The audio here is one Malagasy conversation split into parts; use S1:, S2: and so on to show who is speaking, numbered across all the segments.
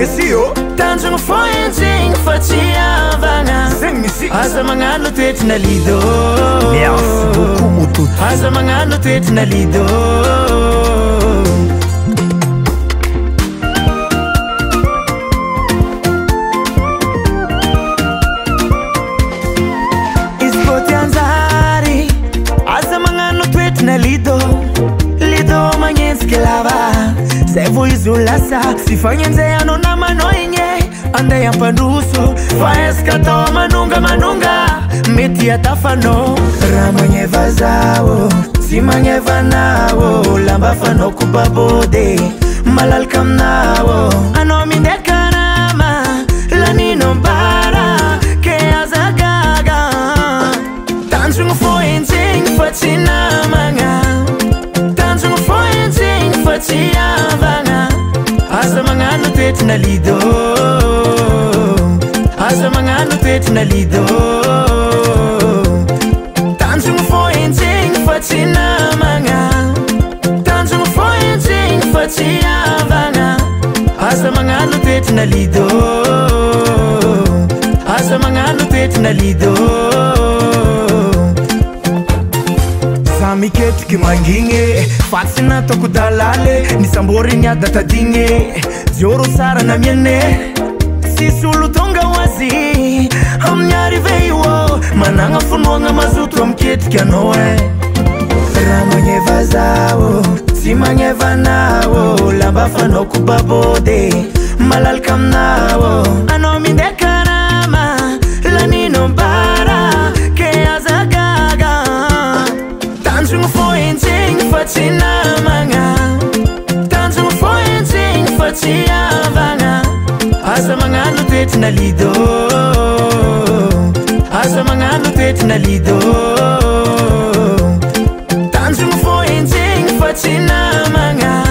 S1: Desio
S2: Tanjung foyenzing faciavana Asa mangano toetrina lido
S1: Merci beaucoup Moutoutou
S2: Asa mangano toetrina lido Ispoty anjary Asa mangano toetrina lido Lido magnentsika lava Zay vo izy ho lasa Sy fagnenjay anao namanao igny Andeha ampandroso Fa eska atao manonga Mety atafanao Raha magneva zaho Sy magneva anao Lamba fanao kobabody Malalaka aminao Anao mindeka rama Lanino mbara Ke aza gaga Tanjogno foenjegny fa tsy namagna Tanjogno foenjegny fa tsy havagna Asa magnano toetrina lido Asa magnano toetrina lido Tanjogno foenjegny fa tsy namagna Tanjogno foenjegny fa tsy havagna Asa magnano toetrina lido Asa magnano toetrina lido Za miketriky mangigny Fa tsy nataoko dalale Nisambory niada tadigny Zioro sara namiane Sisy olo tonga ho azy Amin'ny arrivé io Managna fonoagna mazoto amiketriky anao Raha magneva zaho Tsy magneva anao Lamba fanao kobabody Malalaka aminao Anao mindeka rama Lanino mbara Ke aza gaga Tanjogno foenjegny fa tsy namagna Tanjogno foenjegny fa tsy havagna Asa magnano toetrina lido Asa magnano toetrina lido Tanjogno foenjegny fa tsy namagna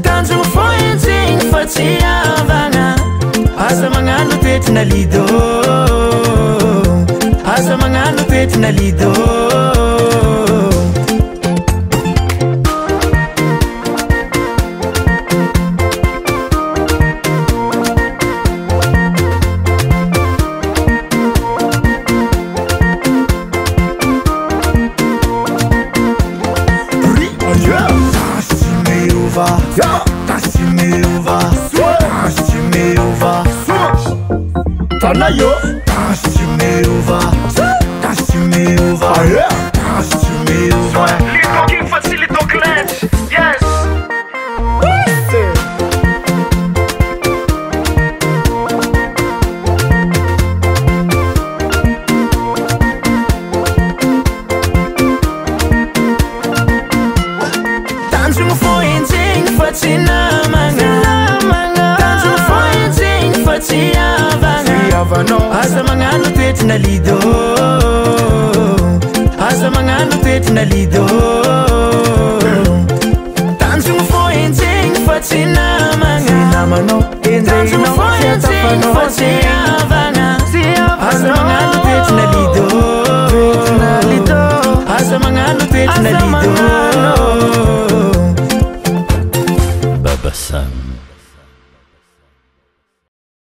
S2: Tanjogno foenjegny fa tsy havagna Asa magnano toetrina lido Asa magnano toetrina lido
S1: Yo,
S2: dance to me over, dance to me over, dance to me over. Little King Facilito Clutch, yes. Tanjogno foenjegny fa tsy namagna Tanjogno foenjegny fa tsy havagna Asa magnano toetrina lido Asa magnano toetrina lido Tanjogno foenjegny fa tsy namagna Tanjogno foenjegny fa tsy havagna Asa magnano toetrina lido Asa magnano toetrina lido